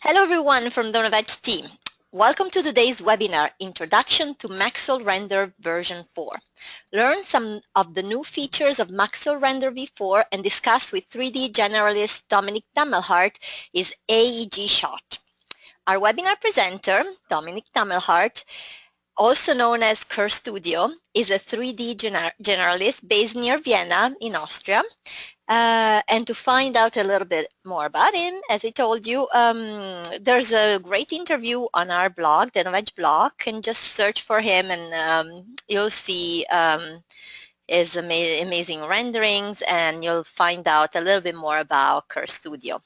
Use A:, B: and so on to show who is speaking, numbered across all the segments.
A: Hello everyone from the Novedge team. Welcome to today's webinar, Introduction to Maxwell Render version 4. Learn some of the new features of Maxwell Render V4 and discuss with 3D generalist Dominik Dammelhart his AEG shot. Our webinar presenter, Dominik Dammelhart, also known as CurseStudio, is a 3D generalist based near Vienna in Austria. And to find out a little bit more about him, as I told you, there's a great interview on our blog, the Novedge Blog, and just search for him and you'll see his amazing renderings, and you'll find out a little bit more about CurseStudio.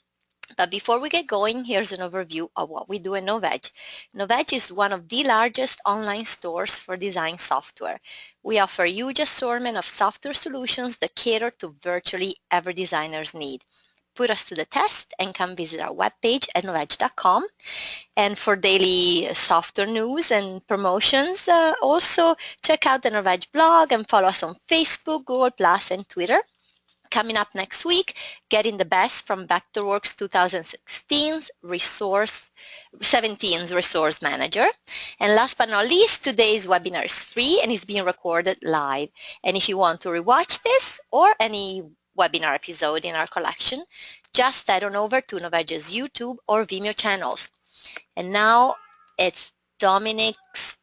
A: But before we get going, here's an overview of what we do at Novedge. Novedge is one of the largest online stores for design software. We offer a huge assortment of software solutions that cater to virtually every designer's need. Put us to the test and come visit our webpage at novedge.com. And for daily software news and promotions, also check out the Novedge blog and follow us on Facebook, Google+, and Twitter. Coming up next week, getting the best from Vectorworks 2016's Resource Manager. And last but not least, today's webinar is free and is being recorded live. And if you want to rewatch this or any webinar episode in our collection, just head on over to Novedge's YouTube or Vimeo channels. And now it's Dominik's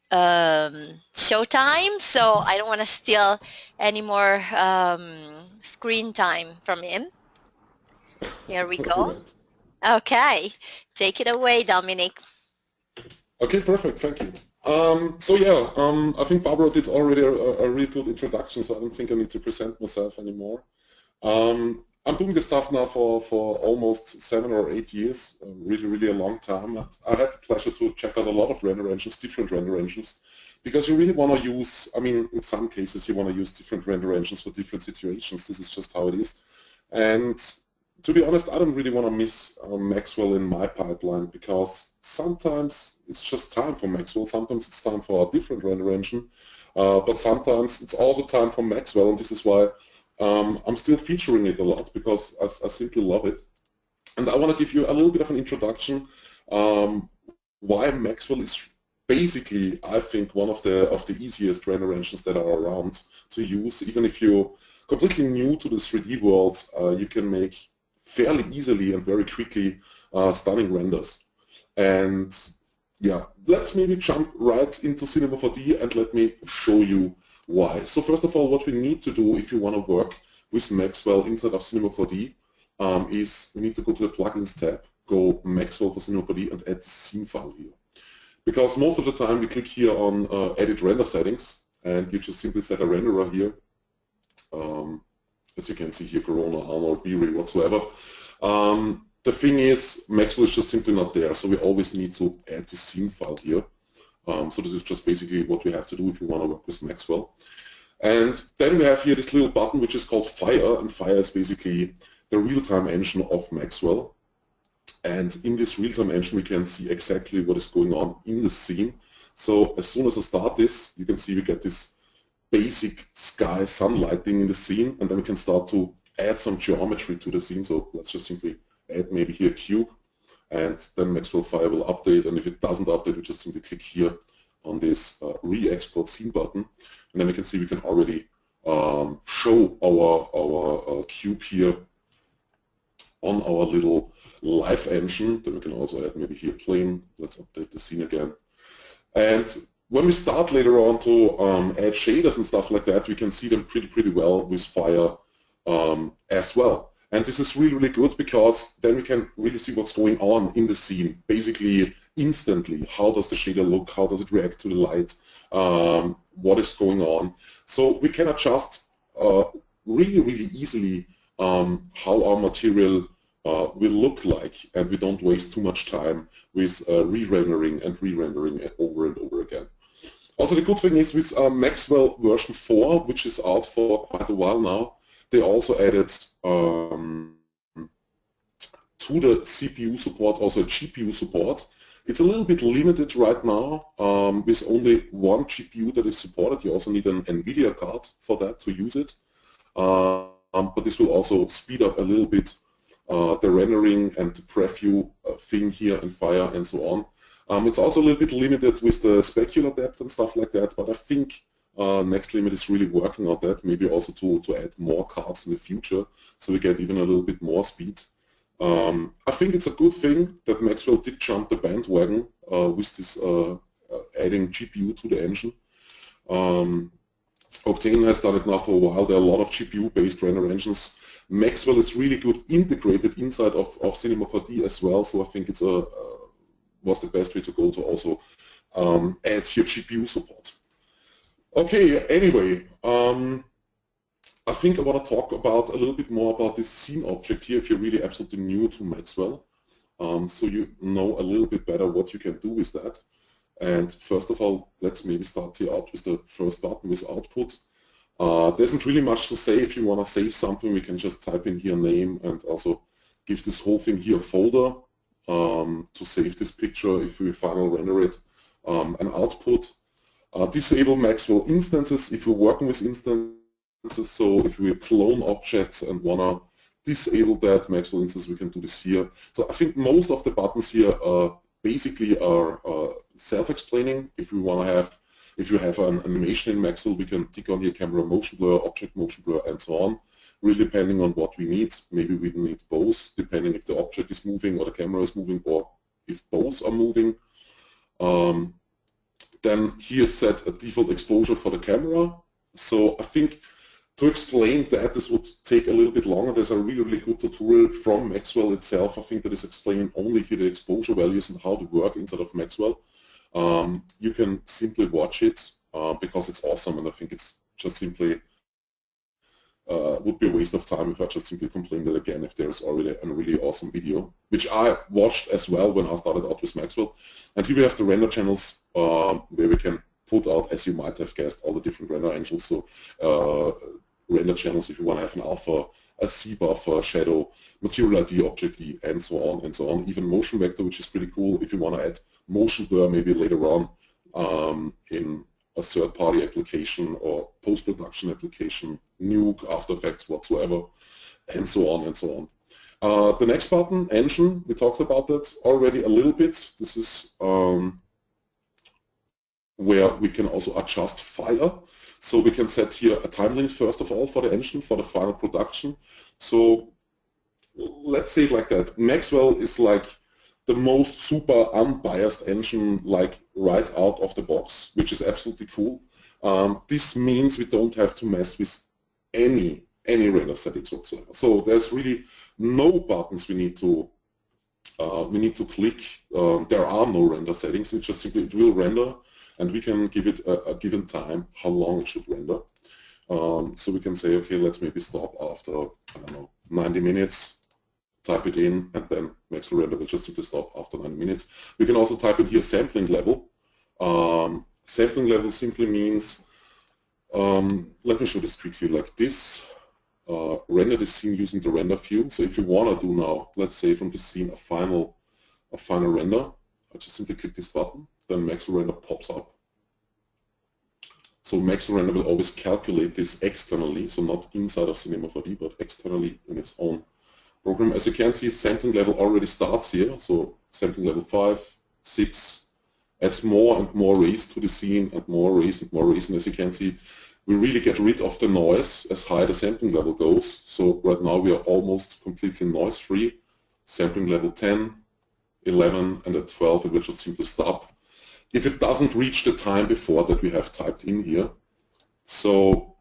A: showtime, so I don't want to steal any more screen time from him. Here we go. Okay, take it away, Dominik.
B: Okay, perfect, thank you. I think Barbara did already a really good introduction, so I don't think I need to present myself anymore. I'm doing this stuff now for almost 7 or 8 years, really a long time. I had the pleasure to check out a lot of render engines, different render engines, because you really want to use, I mean, in some cases you want to use different render engines for different situations. This is just how it is. And to be honest, I don't really want to miss Maxwell in my pipeline, because sometimes it's just time for Maxwell, sometimes it's time for a different render engine, but sometimes it's also time for Maxwell, and this is why I'm still featuring it a lot, because I simply love it. And I want to give you a little bit of an introduction why Maxwell is basically, I think, one of the easiest render engines that are around to use. Even if you're completely new to the 3D world, you can make fairly easily and very quickly stunning renders. And yeah, let's maybe jump right into Cinema 4D and let me show you why. So first of all, what we need to do if you want to work with Maxwell inside of Cinema 4D is we need to go to the Plugins tab, go Maxwell for Cinema 4D, and add the scene file here. Because most of the time we click here on Edit Render Settings, and you just simply set a renderer here. As you can see here, Corona, Arnold, V-Ray, whatsoever. The thing is, Maxwell is just simply not there, so we always need to add the scene file here. So this is just basically what we have to do if you want to work with Maxwell. And then we have here this little button which is called Fire, and Fire is basically the real-time engine of Maxwell. And in this real-time engine we can see exactly what is going on in the scene. So as soon as I start this, you can see we get this basic sky sunlight thing in the scene, and then we can start to add some geometry to the scene. So let's just simply add maybe here a cube, and then Maxwell Fire will update, and if it doesn't update, we just simply click here on this re-export scene button, and then we can see we can already show our cube here on our little live engine. Then we can also add maybe here plane. Let's update the scene again. And when we start later on to add shaders and stuff like that, we can see them pretty well with Fire as well. And this is really good, because then we can really see what's going on in the scene, basically instantly. How does the shader look? How does it react to the light? What is going on? So we can adjust really easily how our material will look like, and we don't waste too much time with re-rendering over and over again. Also, the good thing is with Maxwell version 4, which is out for quite a while now, they also added to the CPU support also a GPU support. It's a little bit limited right now with only one GPU that is supported. You also need an NVIDIA card for that to use it. But this will also speed up a little bit the rendering and the preview thing here and fire and so on. It's also a little bit limited with the specular depth and stuff like that, but I think Next Limit is really working on that, maybe also to add more cards in the future, so we get even a little bit more speed. I think it's a good thing that Maxwell did jump the bandwagon with this adding GPU to the engine. Octane has done it now for a while. There are a lot of GPU-based render engines. Maxwell is really good integrated inside of Cinema 4D as well, so I think it's was the best way to go to also add here GPU support. Okay, anyway, I think I want to talk about a little bit more about this scene object here if you're really absolutely new to Maxwell, so you know a little bit better what you can do with that. And first of all, let's maybe start here out with the first button with output. There isn't really much to say. If you want to save something, we can just type in here name and also give this whole thing here a folder to save this picture if we final render it, and output. Disable Maxwell instances if you're working with instances. So if we clone objects and want to disable that Maxwell instance, we can do this here. So I think most of the buttons here basically are self-explaining. If we want to have, if you have an animation in Maxwell, we can tick on here camera motion blur, object motion blur, and so on. Really depending on what we need. Maybe we need both, depending if the object is moving or the camera is moving, or if both are moving. Then here set a default exposure for the camera. So I think to explain that, this would take a little bit longer. There's a really, really good tutorial from Maxwell itself. I think that is explaining only here the exposure values and how they work inside of Maxwell. You can simply watch it because it's awesome, and I think it's just simply would be a waste of time if I just simply complain that again if there's already a really awesome video, which I watched as well when I started out with Maxwell. And here we have the render channels where we can put out, as you might have guessed, all the different render angles. So render channels if you want to have an alpha, a C buffer, shadow, material ID, object D, and so on and so on. Even motion vector, which is pretty cool if you want to add motion blur maybe later on in a third-party application or post-production application, Nuke, After Effects, whatsoever, and so on and so on. The next button, engine, we talked about that already a little bit. This is where we can also adjust fire. So we can set here a time limit first of all for the engine, for the final production. So let's say it like that. Maxwell is like the most super unbiased engine, like right out of the box, which is absolutely cool. This means we don't have to mess with any render settings whatsoever. So there's really no buttons we need to click. There are no render settings. It's just simply it will render, and we can give it a given time how long it should render. So we can say, okay, let's maybe stop after, I don't know, 90 minutes. Type it in, and then Maxwell Render will just simply stop after 9 minutes. We can also type in here sampling level. Sampling level simply means, let me show this quickly like this. Render the scene using the render view. So if you want to do now, let's say from the scene a final render, I just simply click this button, then Maxwell Render pops up. So Maxwell Render will always calculate this externally, so not inside of Cinema 4D, but externally in its own program. As you can see, sampling level already starts here. So sampling level 5, 6, adds more and more rays to the scene, and more rays and more rays. And as you can see, we really get rid of the noise as high the sampling level goes. So right now we are almost completely noise free. Sampling level 10, 11, and at 12 it will just simply stop. If it doesn't reach the time before that we have typed in here, so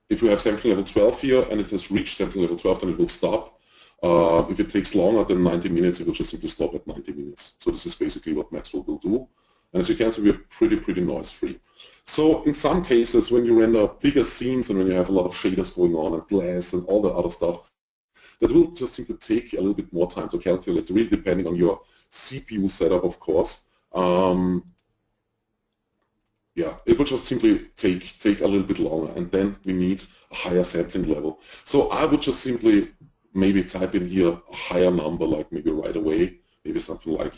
B: if we have sampling level 12 here and it has reached sampling level 12, then it will stop. If it takes longer than 90 minutes, it will just simply stop at 90 minutes. So this is basically what Maxwell will do. And as you can see, we are pretty noise-free. So in some cases, when you render bigger scenes and when you have a lot of shaders going on and glass and all the other stuff, that will just simply take a little bit more time to calculate, really depending on your CPU setup, of course. Yeah, it will just simply take a little bit longer, and then we need a higher sampling level. So I would just simply maybe type in here a higher number, like maybe right away, maybe something like,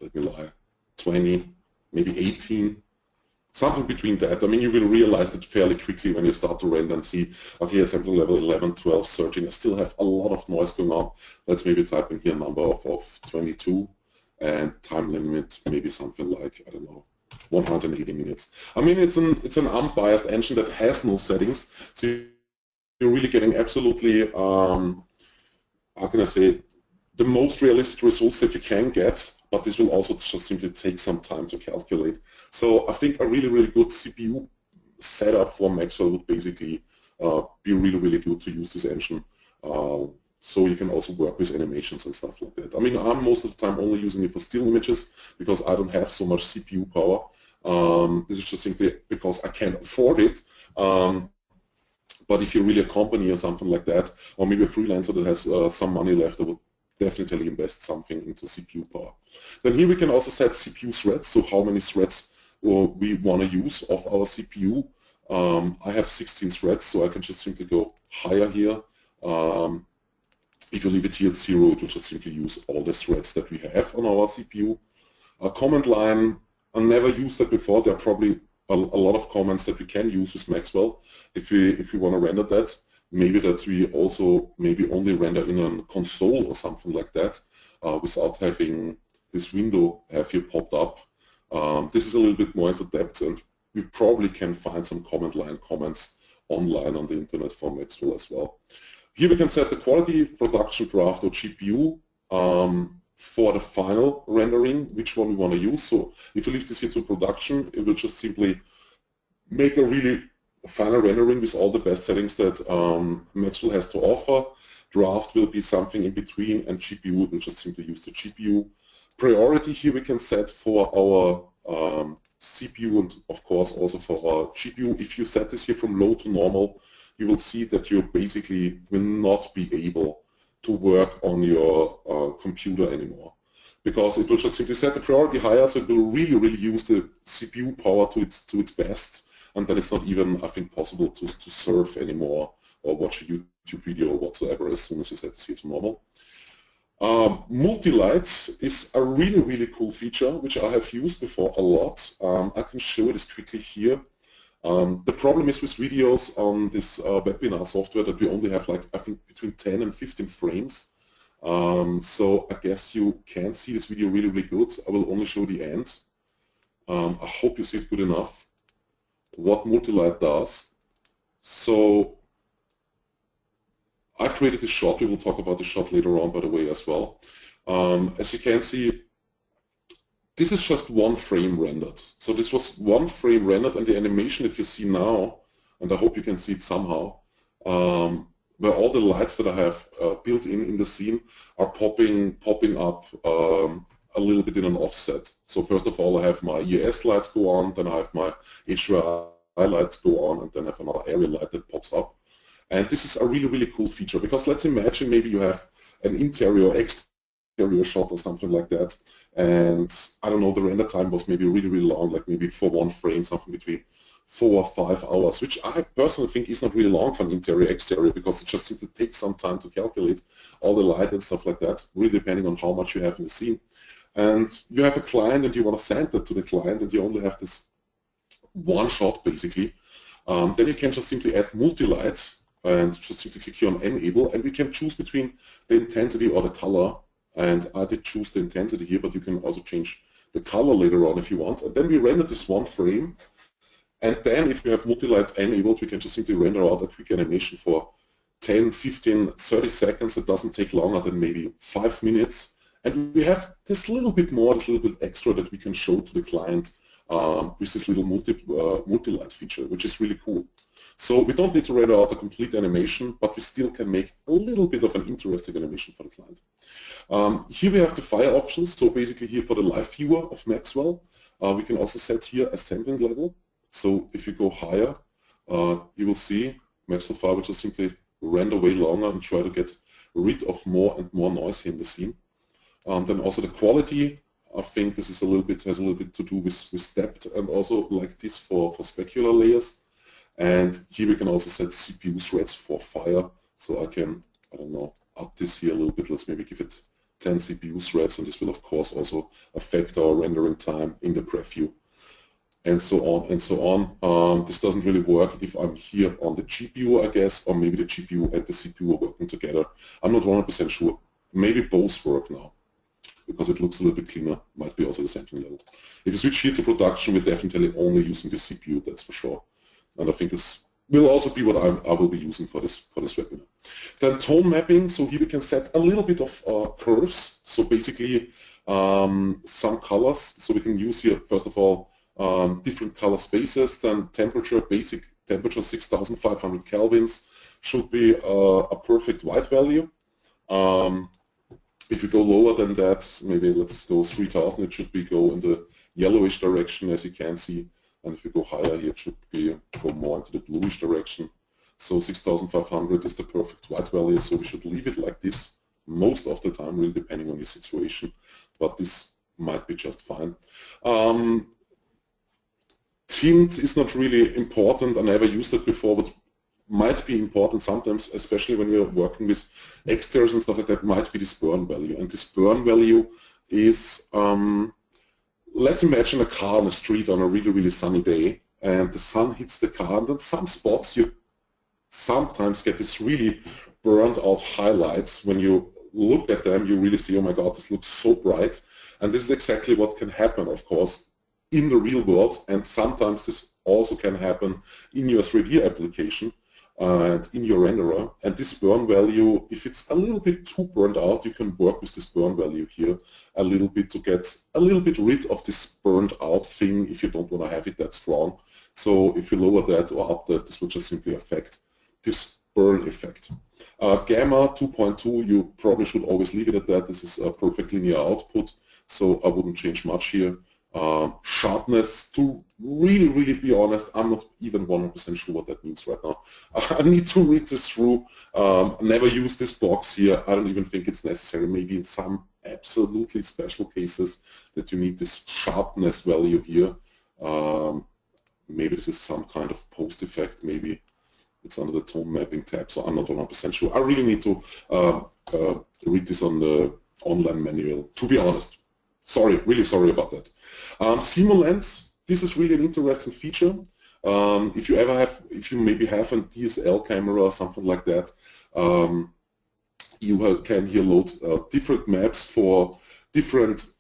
B: let me lie, 20, maybe 18. something between that. I mean, you will realize that fairly quickly when you start to render and see, okay, assembly level 11, 12, 13, I still have a lot of noise going on. Let's maybe type in here a number of 22 and time limit maybe something like, I don't know, 180 minutes. I mean, it's an unbiased engine that has no settings, so you're really getting absolutely, how can I say, the most realistic results that you can get, but this will also just simply take some time to calculate. So I think a really, really good CPU setup for Maxwell would basically be really, really good to use this engine. So you can also work with animations and stuff like that. I mean, I'm most of the time only using it for still images because I don't have so much CPU power. This is just simply because I can't afford it. But if you're really a company or something like that, or maybe a freelancer that has some money left, I would definitely invest something into CPU power. Then here we can also set CPU threads, so how many threads we want to use of our CPU. I have 16 threads, so I can just simply go higher here. If you leave it here at 0, it will just simply use all the threads that we have on our CPU. Command line, I never used that before. There are probably a lot of commands that we can use with Maxwell if we want to render that. Maybe that we also maybe only render in a console or something like that without having this window have here popped up. This is a little bit more into depth, and we probably can find some command line comments online on the internet for Maxwell as well. Here we can set the quality, production draft, or GPU for the final rendering, which one we want to use. So if you leave this here to production, it will just simply make a really final rendering with all the best settings that Maxwell has to offer. Draft will be something in between, and GPU will just simply use the GPU. Priority here we can set for our CPU and of course also for our GPU. If you set this here from low to normal, you will see that you basically will not be able to work on your computer anymore, because it will just simply set the priority higher, so it will really, really use the CPU power to its best, and then it's not even, I think, possible to surf anymore or watch a YouTube video or whatsoever as soon as you set this here to normal. Multilight is a really, really cool feature which I have used before a lot. I can show it as quickly here. The problem is with videos on this webinar software that we only have, like, I think between 10 and 15 frames. So I guess you can see this video really, really good. I will only show the end. I hope you see it good enough. What Multilight does. So I created this shot. We will talk about the shot later on, by the way, as well. As you can see, this is just one frame rendered. So this was one frame rendered, and the animation that you see now, and I hope you can see it somehow, where all the lights that I have built in the scene are popping up a little bit in an offset. So first of all, I have my ES lights go on, then I have my HDRI lights go on, and then I have another area light that pops up. And this is a really, really cool feature, because let's imagine maybe you have an interior or exterior shot or something like that, and I don't know, the render time was maybe really, really long, like maybe for one frame, something between 4 or 5 hours, which I personally think is not really long for an interior exterior, because it just simply takes some time to calculate all the light and stuff like that, really depending on how much you have in the scene. And you have a client and you want to send that to the client, and you only have this one shot basically. Then you can just simply add Multilight and just simply click here on Enable, and we can choose between the intensity or the color. And I did choose the intensity here, but you can also change the color later on if you want. And then we render this one frame. And then if we have Multilight enabled, we can just simply render out a quick animation for 10, 15, 30 seconds. It doesn't take longer than maybe 5 minutes. And we have this little bit more, this little bit extra that we can show to the client with this little Multilight feature, which is really cool. So we don't need to render out a complete animation, but we still can make a little bit of an interesting animation for the client. Here we have the fire options. So basically here for the live viewer of Maxwell, we can also set here a sampling level. So if you go higher, you will see Maxwell fire will just simply render way longer and try to get rid of more and more noise here in the scene. Then also the quality, I think this is has a little bit to do with depth, and also like this for specular layers. And here we can also set CPU threads for fire. So I can, I don't know, up this here a little bit. Let's maybe give it 10 CPU threads, and this will of course also affect our rendering time in the preview. and so on and so on. This doesn't really work if I'm here on the GPU, I guess, or maybe the GPU and the CPU are working together. I'm not 100% sure. Maybe both work now, because it looks a little bit cleaner. Might be also the sampling level. If you switch here to production, we're definitely only using the CPU, that's for sure. And I think this will also be what I will be using for this webinar. Then tone mapping. So here we can set a little bit of curves. So basically some colors. So we can use here, first of all, different color spaces. Then temperature, basic temperature 6,500 kelvins should be a perfect white value. If you go lower than that, maybe let's go 3,000, it should be go in the yellowish direction, as you can see. And if you go higher here, it should be go more into the bluish direction. So 6,500 is the perfect white value, so we should leave it like this most of the time, really depending on your situation. But this might be just fine. Tint is not really important. I never used it before, but might be important sometimes, especially when you're working with exteriors and stuff like that, might be this burn value. And this burn value is, let's imagine a car on the street on a really, really sunny day, and the sun hits the car, and then some spots you sometimes get this really burned out highlights. When you look at them, you really see, oh my God, this looks so bright. And this is exactly what can happen, of course, in the real world, and sometimes this also can happen in your 3D application and in your renderer. And this burn value, if it's a little bit too burned out, you can work with this burn value here a little bit to get a little bit rid of this burned out thing if you don't want to have it that strong. So if you lower that or up that, this will just simply affect this burn effect. Gamma 2.2, you probably should always leave it at that. This is a perfect linear output, so I wouldn't change much here. Sharpness, to really, really be honest, I'm not even 100% sure what that means right now. I need to read this through. Never use this box here. I don't even think it's necessary. Maybe in some absolutely special cases that you need this sharpness value here. Maybe this is some kind of post effect. Maybe it's under the tone mapping tab, so I'm not 100% sure. I really need to read this on the online manual, to be honest. Sorry, really sorry about that. Simulants, this is really an interesting feature. If you maybe have a DSL camera or something like that, you can here load different maps for different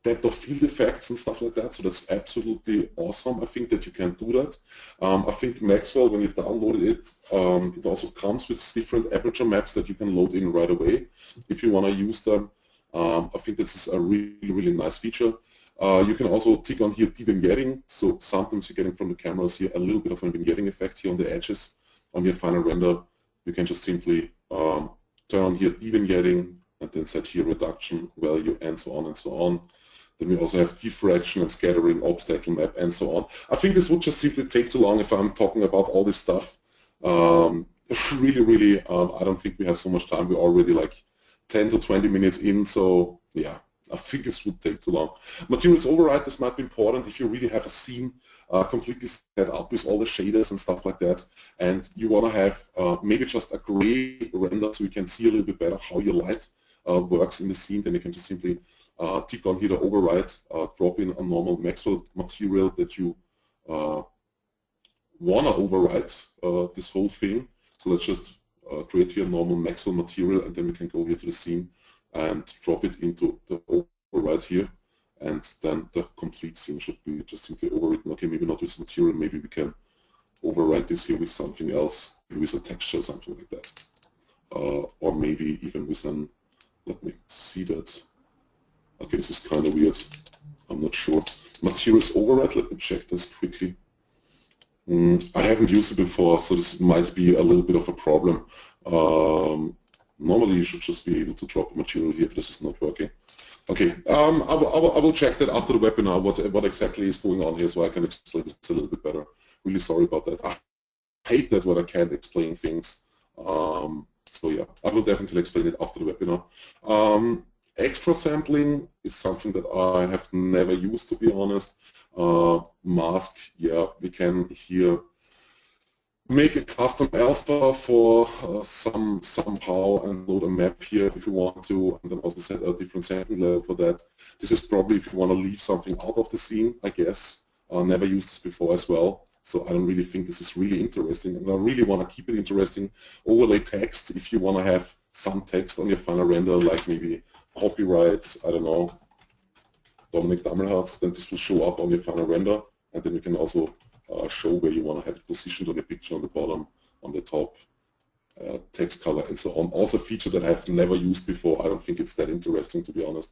B: depth of field effects and stuff like that. So that's absolutely awesome. I think that you can do that. I think Maxwell, when you downloaded it, it also comes with different aperture maps that you can load in right away if you want to use them. I think this is a really, really nice feature. You can also tick on here de-vignetting, so sometimes you're getting from the cameras here a little bit of a vignetting effect here on the edges. On your final render, you can just simply turn on here de-vignetting and then set here reduction value and so on and so on. Then we also have diffraction and scattering, obstacle map and so on. I think this would just simply take too long if I'm talking about all this stuff. Really, really, I don't think we have so much time. We're already like 10 to 20 minutes in, so yeah, I think this would take too long. Materials override, this might be important if you really have a scene completely set up with all the shaders and stuff like that, and you want to have maybe just a gray render so you can see a little bit better how your light works in the scene. Then you can just simply tick on here the override, drop in a normal Maxwell material that you want to override this whole thing. So let's just create here a normal Maxwell material, and then we can go here to the scene and drop it into the override here, and then the complete scene should be just simply overwritten. Okay, maybe not with material, maybe we can override this here with something else, maybe with a texture or something like that. Or maybe even with an, let me see that. Okay, this is kind of weird, I'm not sure. Materials override, let me check this quickly. I haven't used it before, so this might be a little bit of a problem. Normally you should just be able to drop a material here, but this is not working. Okay, I will check that after the webinar, what exactly is going on here, so I can explain this a little bit better. Really sorry about that. I hate that when I can't explain things. So yeah, I will definitely explain it after the webinar. Extra sampling is something that I have never used, to be honest. Mask, yeah, we can here make a custom alpha for somehow and load a map here if you want to, and then also set a different sampling level for that. This is probably if you want to leave something out of the scene, I guess. Never used this before as well, so I don't really think this is really interesting, and I really want to keep it interesting. Overlay text, if you want to have some text on your final render, like maybe copyright, I don't know, Dominik Dammelhart, then this will show up on your final render, and then you can also show where you want to have it positioned on the picture, on the bottom, on the top, text color, and so on. Also a feature that I've never used before. I don't think it's that interesting, to be honest.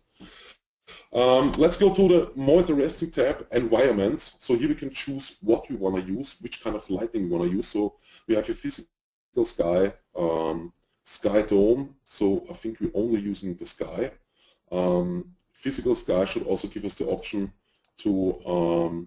B: Let's go to the more interesting tab, environments. So here we can choose what we want to use, which kind of lighting we want to use. So we have a physical sky, sky dome. So I think we're only using the sky. Physical sky should also give us the option to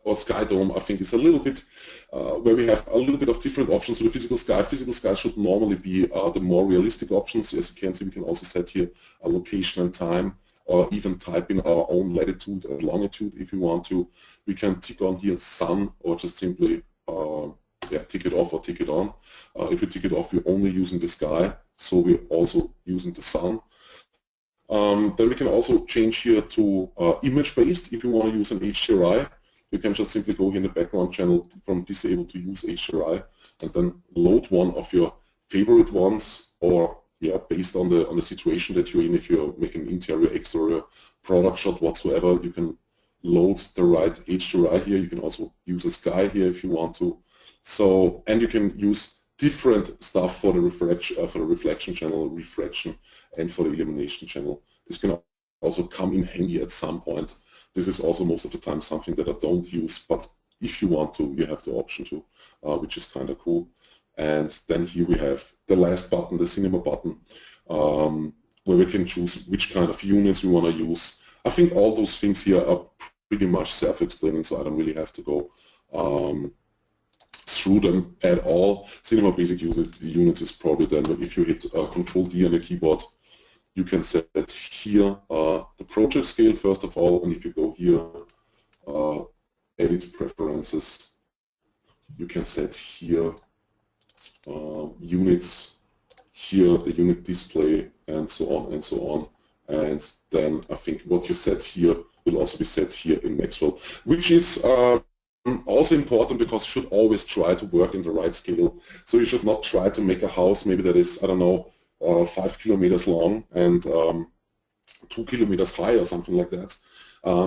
B: or sky dome, I think is a little bit where we have a little bit of different options. So the physical sky should normally be the more realistic options. As you can see, we can also set here a location and time, or even type in our own latitude and longitude if we want to. We can tick on here sun, or just simply tick it off or tick it on. If we tick it off, we're only using the sky, so we're also using the sun. Then we can also change here to image-based if you want to use an HDRI. You can just simply go here in the background channel from disable to use HDRI, and then load one of your favorite ones, or based on the situation that you're in. If you're making interior, exterior, product shot whatsoever, you can load the right HDRI here. You can also use a sky here if you want to. So, and you can use different stuff for the reflection channel, refraction, and for the illumination channel. This can also come in handy at some point. This is also most of the time something that I don't use, but if you want to, you have the option to, which is kind of cool. And then here we have the last button, the cinema button, where we can choose which kind of units we want to use. I think all those things here are pretty much self-explaining, so I don't really have to go through them at all. Cinema basic units is probably then if you hit Control D on the keyboard, you can set here the project scale first of all, and if you go here, edit preferences, you can set here units, here the unit display, and so on and so on. And then I think what you set here will also be set here in Maxwell, which is also important because you should always try to work in the right scale. So you should not try to make a house maybe that is, I don't know, 5 kilometers long and 2 kilometers high or something like that.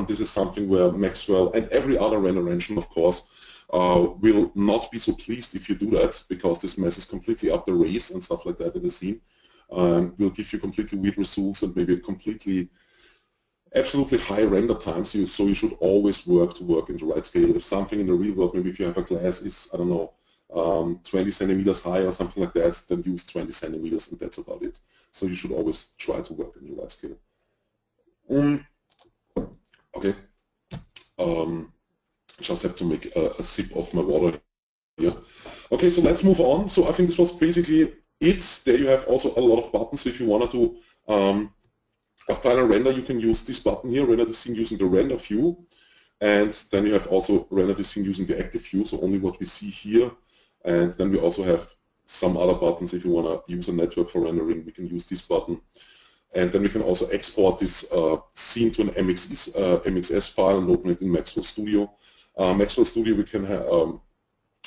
B: This is something where Maxwell and every other render engine, of course, will not be so pleased if you do that, because this messes completely up the race and stuff like that in the scene. Will give you completely weird results and maybe absolutely high render times. So you should always work in the right scale. If something in the real world, maybe if you have a glass is, I don't know, 20 centimeters high or something like that, then use 20 centimeters and that's about it. So you should always try to work in the right scale. Okay. Just have to make a sip of my water here. Okay, so let's move on. So I think this was basically it. There you have also a lot of buttons. So if you wanted to a final render, you can use this button here, render the scene using the render view. And then you have also render the scene using the active view, so only what we see here. And then we also have some other buttons. If you want to use a network for rendering, we can use this button. And then we can also export this scene to an MXS file and open it in Maxwell Studio. Maxwell Studio, we can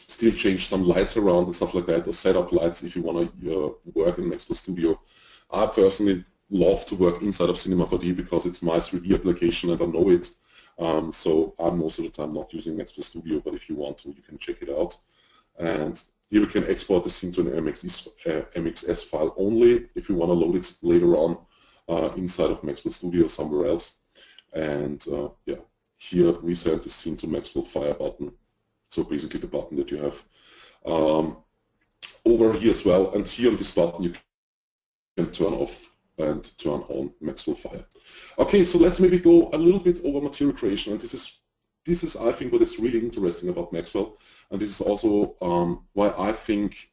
B: still change some lights around and stuff like that, or set up lights if you want to work in Maxwell Studio. I personally love to work inside of Cinema 4D because it's my 3D application and I know it. So I'm most of the time not using Maxwell Studio, but if you want to, you can check it out. And here we can export the scene to an MXS file only if you want to load it later on inside of Maxwell Studio or somewhere else. And yeah, here we send the scene to Maxwell Fire button. So basically the button that you have over here as well. And here on this button you can turn off and turn on Maxwell Fire. Okay, so let's maybe go a little bit over material creation, and this is I think what is really interesting about Maxwell, and this is also why I think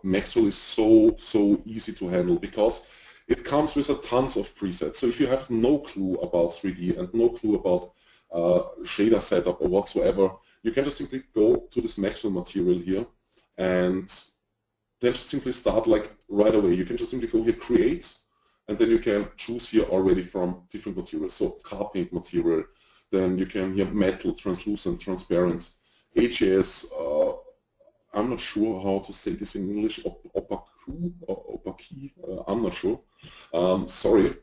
B: Maxwell is so easy to handle, because it comes with a tons of presets. So if you have no clue about 3D and no clue about shader setup or whatsoever, you can just simply go to this Maxwell material here and then just simply start like right away. You can just simply go here, create, and then you can choose here already from different materials. So car paint material, then you can here metal, translucent, transparent, HAS, I'm not sure how to say this in English, opaque, I'm not sure, sorry.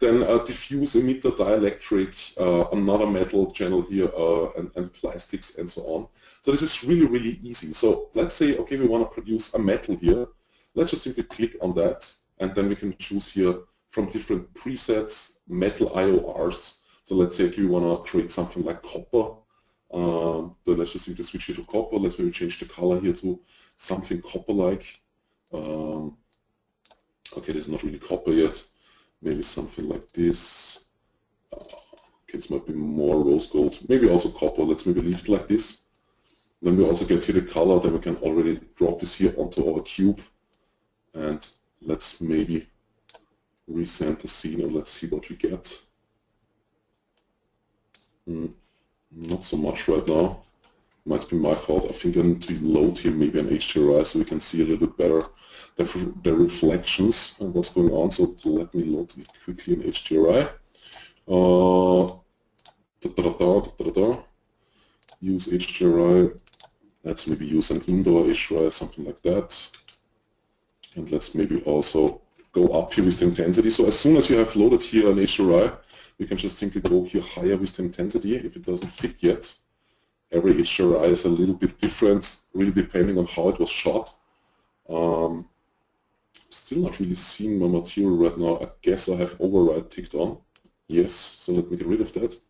B: Then diffuse, emitter, dielectric, another metal channel here, and plastics and so on. So this is really, really easy. So let's say, okay, we want to produce a metal here. Let's just simply click on that, and then we can choose here from different presets, metal IORs. So let's say, okay, we want to create something like copper. Then let's just simply switch here to copper. Let's maybe change the color here to something copper-like. Okay, this is not really copper yet. Maybe something like this. Okay, this might be more rose gold. Maybe also copper. Let's maybe leave it like this. Then we also get here the color. Then we can already drop this here onto our cube. And let's maybe resend the scene and let's see what we get. Not so much right now. Might be my fault. I think I need to load here maybe an HDRI so we can see a little bit better the reflections and what's going on. So let me load it quickly in HDRI. Use HDRI. Let's maybe use an indoor HDRI, something like that. And let's maybe also go up here with the intensity. So as soon as you have loaded here an HDRI, we can just simply go here higher with the intensity if it doesn't fit yet. Every HDRI is a little bit different, really depending on how it was shot. Still not really seeing my material right now. I guess I have override ticked on. Yes, so let me get rid of that.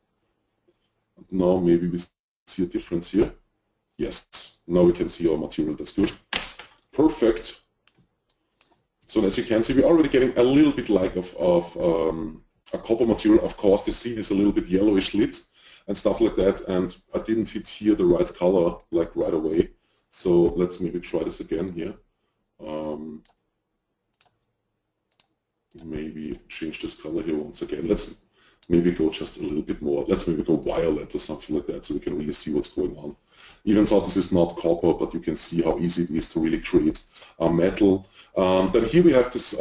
B: Now maybe we see a difference here. Yes, now we can see our material. That's good. Perfect. So as you can see, we're already getting a little bit like of a copper material. Of course, the scene is a little bit yellowish lit and stuff like that, and I didn't hit here the right color like right away. So let's maybe try this again here. Maybe change this color here once again. Let's maybe go just a little bit more. Let's maybe go violet or something like that so we can really see what's going on. Even though this is not copper, but you can see how easy it is to really create a metal. Then here we have this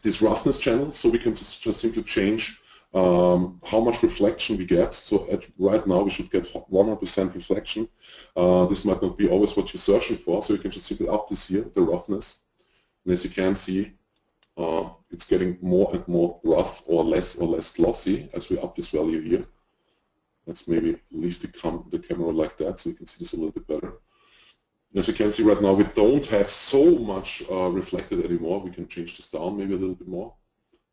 B: this roughness channel, so we can just simply change how much reflection we get. So right now we should get 100% reflection. This might not be always what you're searching for, so you can just simply up this here, the roughness. And as you can see, it's getting more and more rough or less glossy as we up this value here. Let's maybe leave the camera like that so you can see this a little bit better. As you can see right now, we don't have so much reflected anymore. We can change this down maybe a little bit more.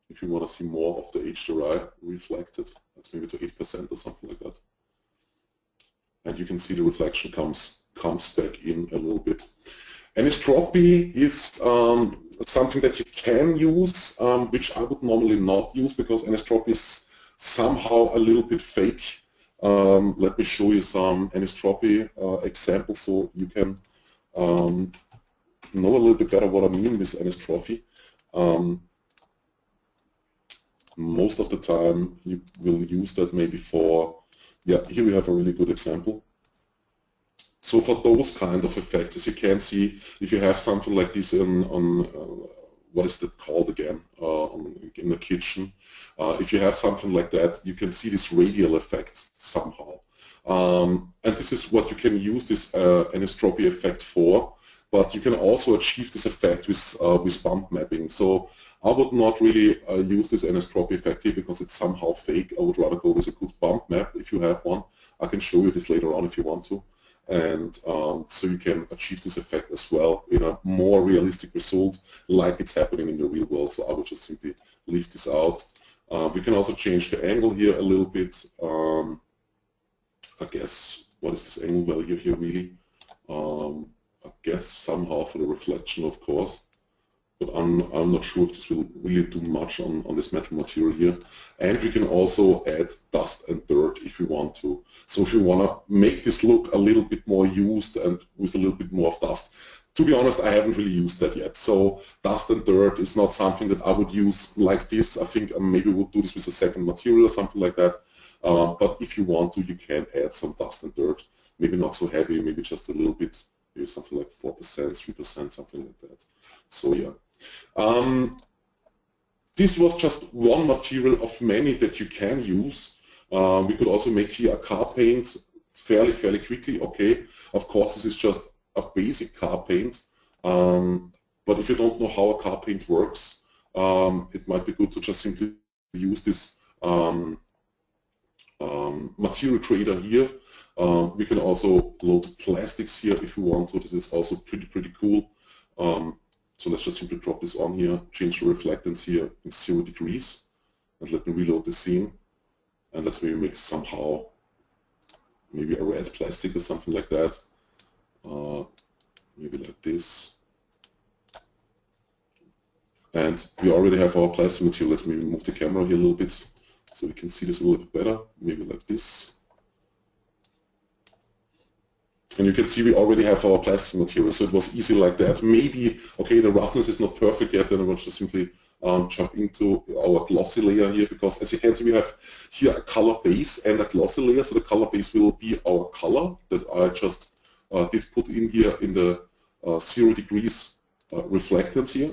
B: If you want to see more of the HDRI reflected, that's maybe to 8% or something like that. And you can see the reflection comes back in a little bit. Anisotropy is something that you can use, which I would normally not use because anisotropy is somehow a little bit fake. Let me show you some anisotropy examples so you can know a little bit better what I mean with anisotropy. Most of the time you will use that maybe for, yeah, here we have a really good example. So for those kind of effects, as you can see, if you have something like this on what is that called again, in the kitchen, if you have something like that, you can see this radial effect somehow. And this is what you can use this anisotropy effect for, but you can also achieve this effect with bump mapping. So I would not really use this anisotropy effect here because it's somehow fake. I would rather go with a good bump map if you have one. I can show you this later on if you want to. And so you can achieve this effect as well in a more realistic result like it's happening in the real world. So I would just simply leave this out. We can also change the angle here a little bit. I guess, what is this angle value here really? I guess somehow for the reflection, of course. But I'm not sure if this will really do much on this metal material here. And we can also add dust and dirt if we want to. So if you want to make this look a little bit more used and with a little bit more of dust, to be honest, I haven't really used that yet. So dust and dirt is not something that I would use like this. I think maybe we'll do this with a second material or something like that. But if you want to, you can add some dust and dirt. Maybe not so heavy, maybe just a little bit, maybe something like 4%, 3%, something like that. So yeah. This was just one material of many that you can use. We could also make here a car paint fairly quickly. Okay, of course this is just a basic car paint, but if you don't know how a car paint works, it might be good to just simply use this material creator here. We can also load plastics here if we want to. This is also pretty cool. So let's just simply drop this on here, change the reflectance here in 0 degrees, and let me reload the scene. And let's maybe make somehow maybe a red plastic or something like that. Maybe like this. And we already have our plastic material. Let's maybe move the camera here a little bit so we can see this a little bit better. Maybe like this. And you can see we already have our plastic material, so it was easy like that. Maybe, okay, the roughness is not perfect yet, then I will just simply jump into our glossy layer here, because as you can see we have here a color base and a glossy layer, so the color base will be our color that I just did put in here in the 0 degrees reflectance here.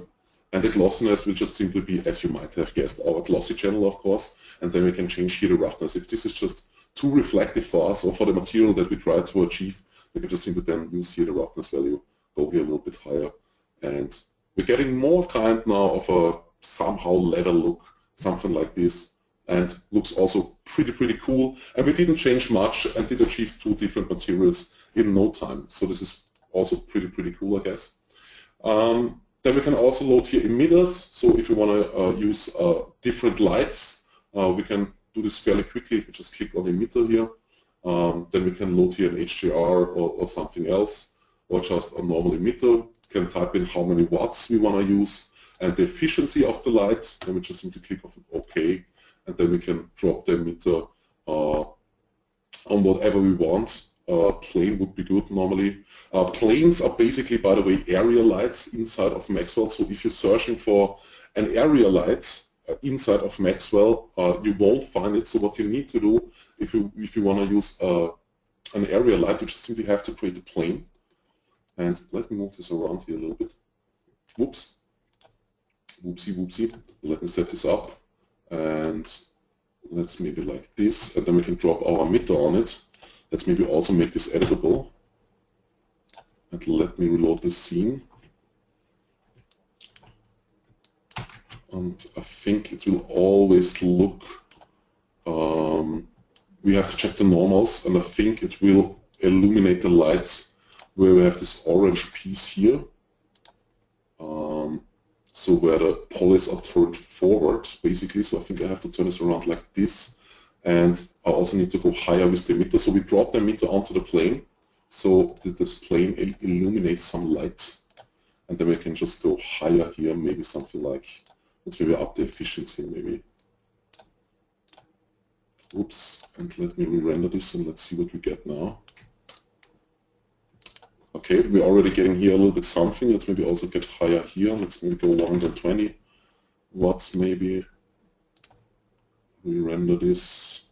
B: And the glossiness will just simply be, as you might have guessed, our glossy channel, of course, and then we can change here the roughness. If this is just too reflective for us or for the material that we try to achieve, we can just simply then use here the roughness value, go here a little bit higher, and we're getting more kind now of a somehow leather look, something like this, and looks also pretty cool. And we didn't change much and did achieve 2 different materials in no time, so this is also pretty cool, I guess. Then we can also load here emitters, so if you want to use different lights, we can do this fairly quickly if you just click on emitter here. Then we can load here an HDR or something else, or just a normal emitter. Can type in how many watts we want to use and the efficiency of the light. Then we just simply click on OK, and then we can drop the emitter on whatever we want. Plane would be good normally. Planes are basically, by the way, area lights inside of Maxwell. So if you're searching for an area light inside of Maxwell, you won't find it. So what you need to do if you want to use an area light, you just simply have to create a plane. And let me move this around here a little bit. Whoops. Whoopsie. Let me set this up. And let's maybe like this. And then we can drop our emitter on it. Let's maybe also make this editable. And let me reload this scene. And I think it will always look, we have to check the normals, and I think it will illuminate the lights where we have this orange piece here. So where the polys are turned forward, basically. So I think I have to turn this around like this. And I also need to go higher with the emitter. So we drop the emitter onto the plane, so that this plane illuminates some light. And then we can just go higher here, maybe something like, let's maybe up the efficiency maybe. Oops, and let me re-render this and let's see what we get now. Okay, we're already getting here a little bit something. Let's maybe also get higher here. Let's maybe go 120 watts maybe. Re-render this.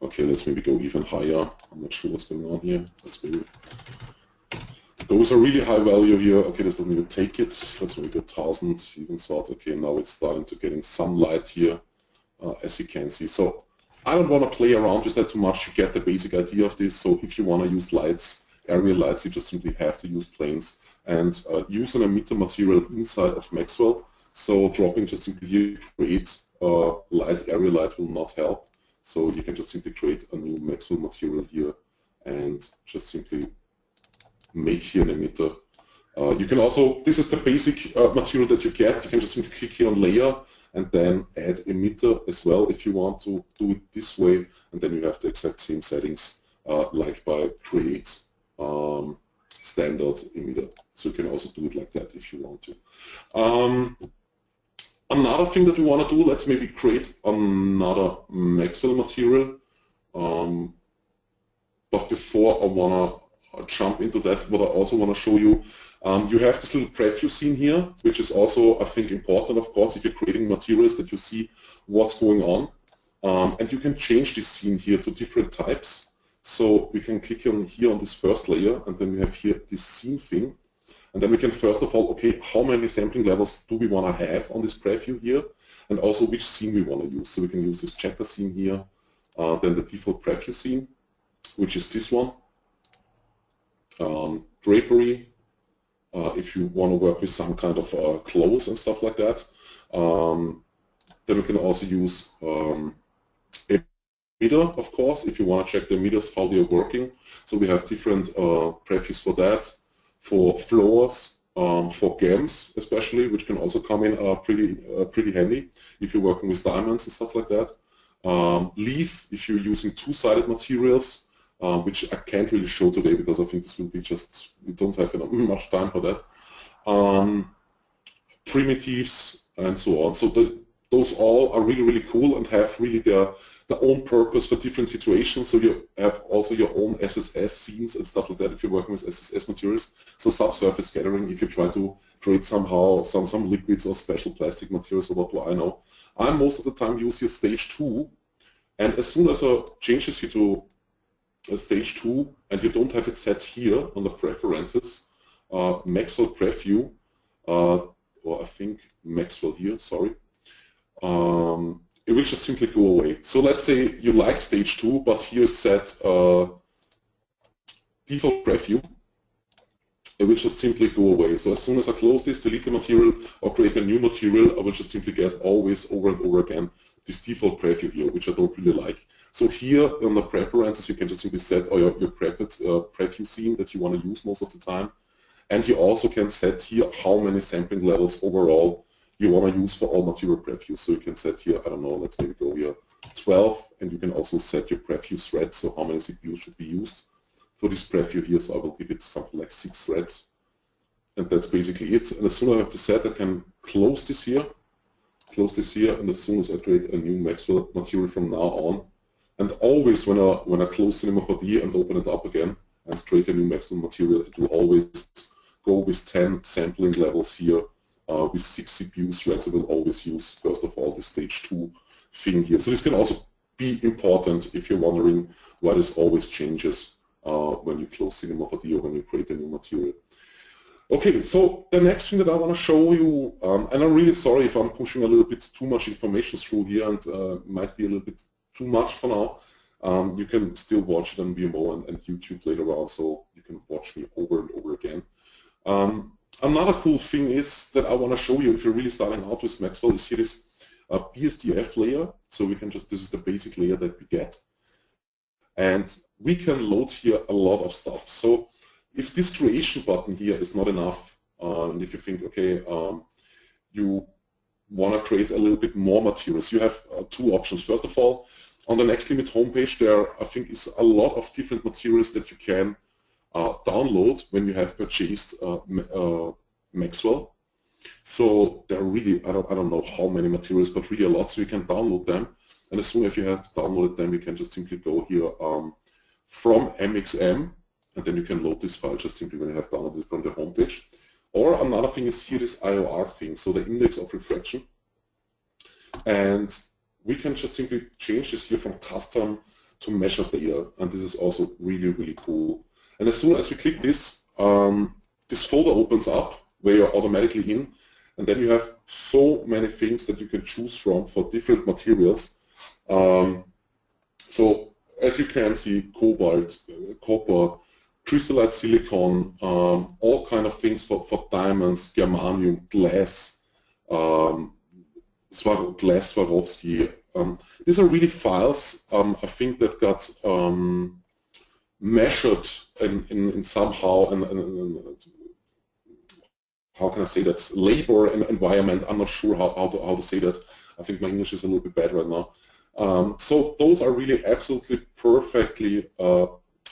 B: Okay, let's maybe go even higher. I'm not sure what's going on here. Let's maybe go with a really high value here. Okay, this doesn't even take it. Let's maybe go 1000 even thought. Okay, now it's starting to getting some light here, as you can see. So I don't want to play around with that too much. You get the basic idea of this. So if you want to use lights, area lights, you just simply have to use planes and use an emitter material inside of Maxwell. So dropping just simply here creates light, area light will not help. So you can just simply create a new Maxwell material here and just simply make here an emitter. You can also, this is the basic material that you get. You can just simply click here on layer and then add emitter as well if you want to do it this way, and then you have the exact same settings like by create standard emitter. So you can also do it like that if you want to. Another thing that we want to do, let's maybe create another Maxwell material. But before I want to jump into that, what I also want to show you, you have this little preview scene here, which is also, I think, important, of course, if you're creating materials that you see what's going on. And you can change this scene here to different types. So we can click on here on this first layer, and then we have here this scene thing. And then we can first of all, okay, how many sampling levels do we want to have on this preview here? And also which scene we want to use. So we can use this checker scene here, then the default preview scene, which is this one. Drapery, if you want to work with some kind of clothes and stuff like that. Then we can also use emitter, of course, if you want to check the emitters, how they are working. So we have different previews for that, for floors, for gems especially, which can also come in pretty handy if you're working with diamonds and stuff like that. Leaf, if you're using two-sided materials, which I can't really show today because I think this will be just, we don't have much time for that. Primitives and so on. So those all are really, really cool and have really their own purpose for different situations. So you have also your own SSS scenes and stuff like that if you're working with SSS materials. So subsurface scattering, if you try to create somehow some liquids or special plastic materials, or what do I know. I most of the time use here stage 2, and as soon as I change this here to stage 2 and you don't have it set here on the preferences, Maxwell preview, or I think Maxwell here, sorry, it will just simply go away. So let's say you like stage 2, but here set default preview, it will just simply go away. So as soon as I close this, delete the material, or create a new material, I will just simply get always over and over again this default preview here, which I don't really like. So here on the preferences, you can just simply set your preferred preview scene that you want to use most of the time. And you also can set here how many sampling levels overall you want to use for all material previews. So you can set here, I don't know, let's maybe go here 12, and you can also set your preview threads, so how many CPUs should be used for this preview here. So I will give it something like 6 threads. And that's basically it. And as soon as I have to set, I can close this here, and as soon as I create a new Maxwell material from now on, and always when I close Cinema 4D and open it up again and create a new Maxwell material, it will always go with 10 sampling levels here with 6 CPU threads. I will always use, first of all, the stage 2 thing here. So this can also be important if you're wondering why this always changes when you close Cinema 4D or when you create a new material. Okay, so the next thing that I want to show you, and I'm really sorry if I'm pushing a little bit too much information through here, and might be a little bit too much for now. You can still watch it on VMO and YouTube later on, so you can watch me over and over again. Another cool thing is that I want to show you, if you're really starting out with Maxwell, is here this BSDF layer. So we can just, this is the basic layer that we get. And we can load here a lot of stuff. So if this creation button here is not enough, and if you think, okay, you want to create a little bit more materials, you have 2 options. First of all, on the Next Limit homepage, there I think is a lot of different materials that you can download when you have purchased Maxwell. So there are really, I don't know how many materials, but really a lot, so you can download them. And as soon as you have downloaded them, you can just simply go here from MXM, and then you can load this file just simply when you have downloaded it from the homepage. Or another thing is here this IOR thing, so the index of refraction. And we can just simply change this here from custom to measured data, and this is also really, really cool. And as soon as we click this, this folder opens up where you're automatically in, and then you have so many things that you can choose from for different materials. So as you can see, cobalt, copper, crystallite silicon, all kind of things for diamonds, germanium, glass, glass Swarovski. These are really files, I think, that got measured in somehow, and how can I say that, labor and environment. I'm not sure how to say that. I think my English is a little bit bad right now. So those are really absolutely perfectly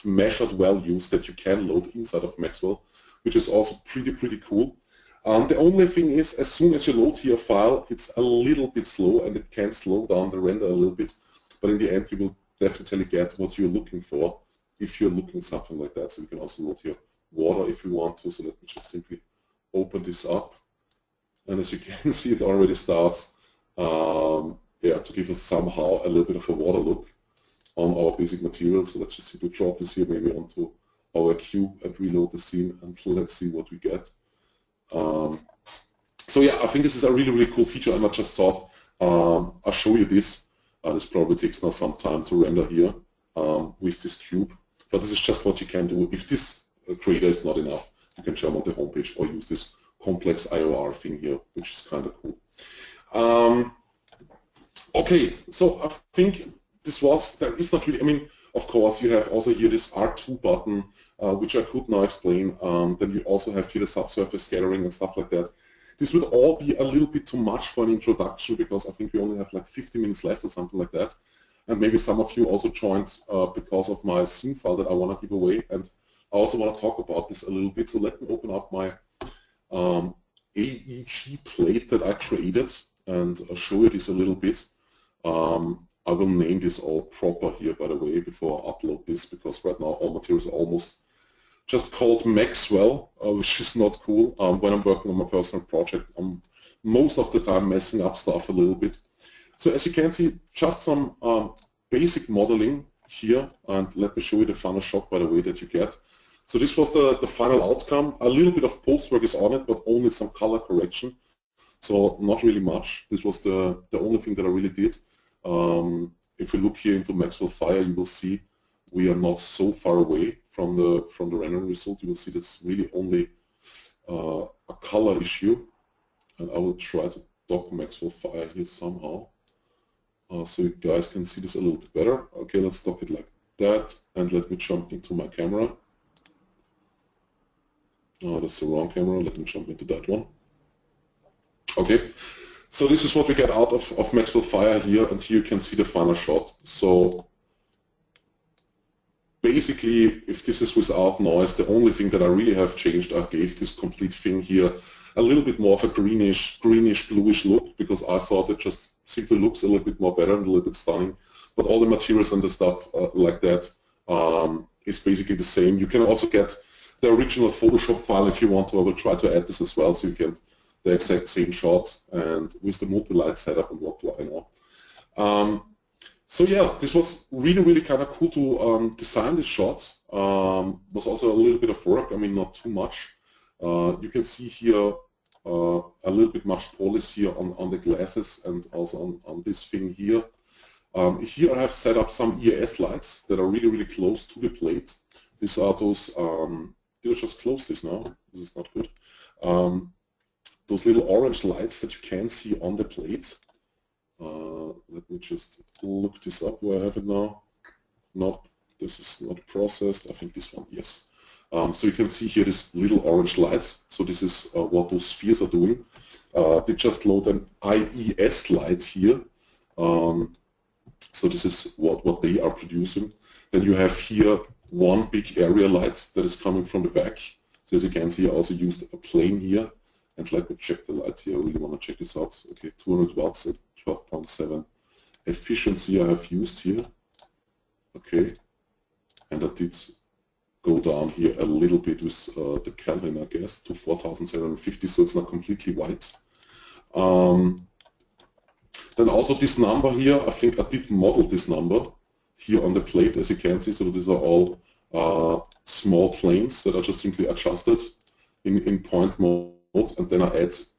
B: measured values that you can load inside of Maxwell, which is also pretty cool. The only thing is, as soon as you load here a file, it's a little bit slow, and it can slow down the render a little bit, but in the end you will definitely get what you're looking for if you're looking something like that. So you can also load here water if you want to. So let me just simply open this up, and as you can see, it already starts yeah, to give us somehow a little bit of a water look on our basic material. So let's just simply drop this here maybe onto our cube and reload the scene, and let's see what we get. So yeah, I think this is a really, really cool feature, and I just thought I'll show you this. This probably takes now some time to render here with this cube, but this is just what you can do. If this creator is not enough, you can jump on the homepage or use this complex IOR thing here, which is kind of cool. Okay, so I think there is not really, I mean, of course, you have also here this R2 button, which I could now explain. Then you also have here the subsurface scattering and stuff like that. This would all be a little bit too much for an introduction, because I think we only have like 50 minutes left or something like that. And maybe some of you also joined because of my scene file that I want to give away. And I also want to talk about this a little bit. So let me open up my AEG plate that I created, and I'll show you this a little bit. I will name this all proper here, by the way, before I upload this, because right now all materials are almost just called Maxwell, which is not cool. When I'm working on my personal project, I'm most of the time messing up stuff a little bit. So as you can see, just some basic modeling here, and let me show you the final shot, by the way, that you get. So this was the final outcome. A little bit of post-work is on it, but only some color correction. So not really much. This was the only thing that I really did. If you look here into Maxwell Fire, you will see we are not so far away from the rendering result. You will see that's really only a color issue, and I will try to dock Maxwell Fire here somehow so you guys can see this a little bit better. Okay, let's dock it like that, and let me jump into my camera. Oh, that's the wrong camera. Let me jump into that one. Okay. So this is what we get out of Maxwell Fire here, and here you can see the final shot. So basically, if this is without noise, the only thing that I really have changed, I gave this complete thing here a little bit more of a greenish, bluish look, because I thought it just simply looks a little bit more better and a little bit stunning. But all the materials and the stuff like that is basically the same. You can also get the original Photoshop file if you want to. I will try to add this as well, so you can the exact same shot and with the Multilight setup and what do I know. So yeah, this was really, really kind of cool to design this shot. Was also a little bit of work, I mean not too much. You can see here a little bit much polish here on the glasses and also on this thing here. Here I have set up some EAS lights that are really, really close to the plate. These are those, did I just close this now? This is not good. Those little orange lights that you can see on the plate. Let me just look this up where I have it now. Nope, this is not processed. I think this one, yes. So you can see here these little orange lights. So this is what those spheres are doing. They just load an IES light here. So this is what they are producing. Then you have here one big area light that is coming from the back. So as you can see, I also used a plane here. And let me check the light here. I really want to check this out. Okay, 200 watts at 12.7 efficiency I have used here. Okay, and I did go down here a little bit with the Kelvin, I guess, to 4750, so it's not completely white. Then also this number here, I think I did model this number here on the plate, as you can see. So these are all small planes that are just simply adjusted in point mode. And then I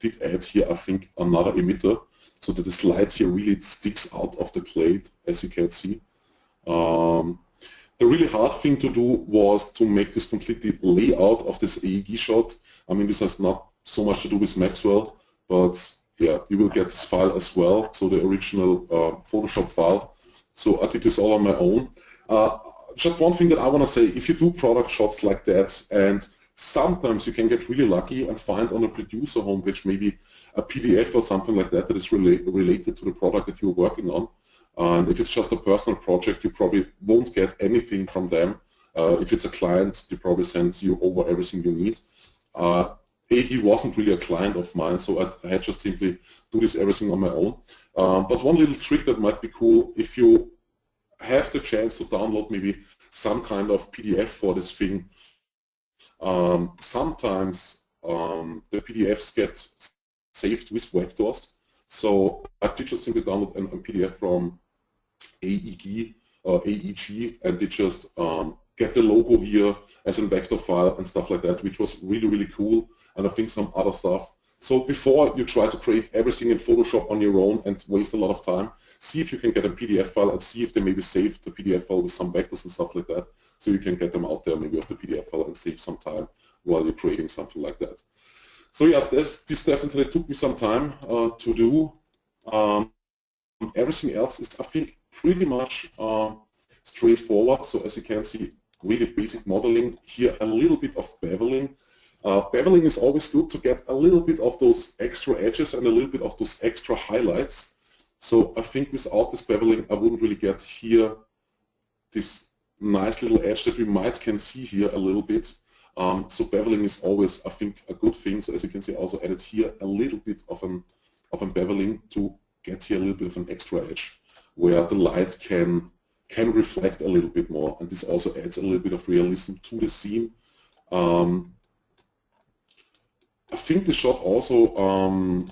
B: did add here, I think, another emitter, so that this light here really sticks out of the plate, as you can see. The really hard thing to do was to make this completely layout of this AEG shot. I mean, this has not so much to do with Maxwell, but yeah, you will get this file as well, so the original Photoshop file. So I did this all on my own. Just one thing that I want to say, if you do product shots like that, and sometimes you can get really lucky and find on a producer homepage maybe a PDF or something like that that is related to the product that you're working on. And if it's just a personal project, you probably won't get anything from them. If it's a client, they probably send you over everything you need. AEG wasn't really a client of mine, so I had just simply do this everything on my own. But one little trick that might be cool, if you have the chance to download maybe some kind of PDF for this thing, sometimes the PDFs get saved with vectors. So I did just simply download a PDF from AEG, and they just get the logo here as a vector file and stuff like that, which was really, really cool, and I think some other stuff. So before you try to create everything in Photoshop on your own and waste a lot of time, see if you can get a PDF file and see if they maybe save the PDF file with some vectors and stuff like that, so you can get them out there maybe of the PDF file and save some time while you're creating something like that. So yeah, this definitely took me some time to do. Everything else is, I think, pretty much straightforward. So as you can see, really basic modeling. Here a little bit of beveling. Beveling is always good to get a little bit of those extra edges and a little bit of those extra highlights. So I think without this beveling, I wouldn't really get here this nice little edge that we might can see here a little bit. So beveling is always, I think, a good thing. So as you can see, I also added here a little bit of an beveling to get here a little bit of an extra edge where the light can reflect a little bit more, and this also adds a little bit of realism to the scene. I think the shot also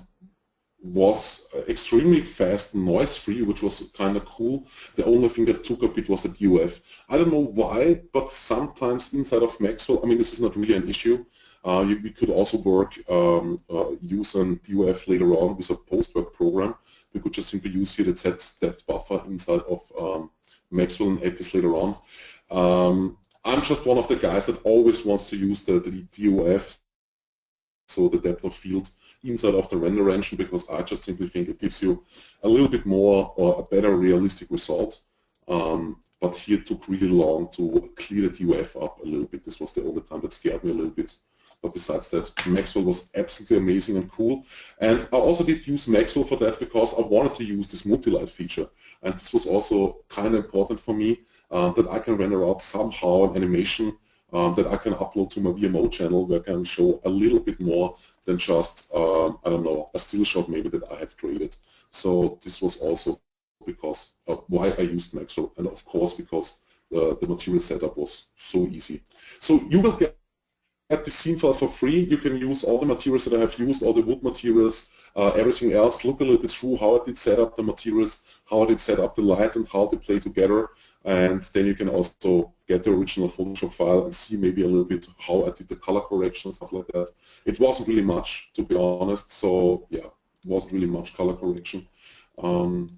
B: was extremely fast, noise-free, which was kind of cool. The only thing that took a bit was the DOF. I don't know why, but sometimes inside of Maxwell, I mean, this is not really an issue. We could also work, use an DOF later on with a post-work program. We could just simply use here the Z-step buffer inside of Maxwell and add this later on. I'm just one of the guys that always wants to use the DOF, so the depth of field, inside of the render engine, because I just simply think it gives you a little bit more or a better realistic result. But here it took really long to clear the DOF up a little bit. This was the only time that scared me a little bit. But besides that, Maxwell was absolutely amazing and cool. And I also did use Maxwell for that because I wanted to use this Multilight feature. And this was also kind of important for me, that I can render out somehow an animation that I can upload to my VMO channel, where I can show a little bit more than just, I don't know, a still shot maybe that I have created. So this was also because of why I used Maxwell, and of course because the material setup was so easy. So you will get the scene file for free. You can use all the materials that I have used, all the wood materials, everything else. Look a little bit through how I did set up the materials, how I did set up the light, and how they play together. And then you can also get the original Photoshop file and see maybe a little bit how I did the color correction and stuff like that. It wasn't really much, to be honest. So yeah, it wasn't really much color correction.
A: Dominik,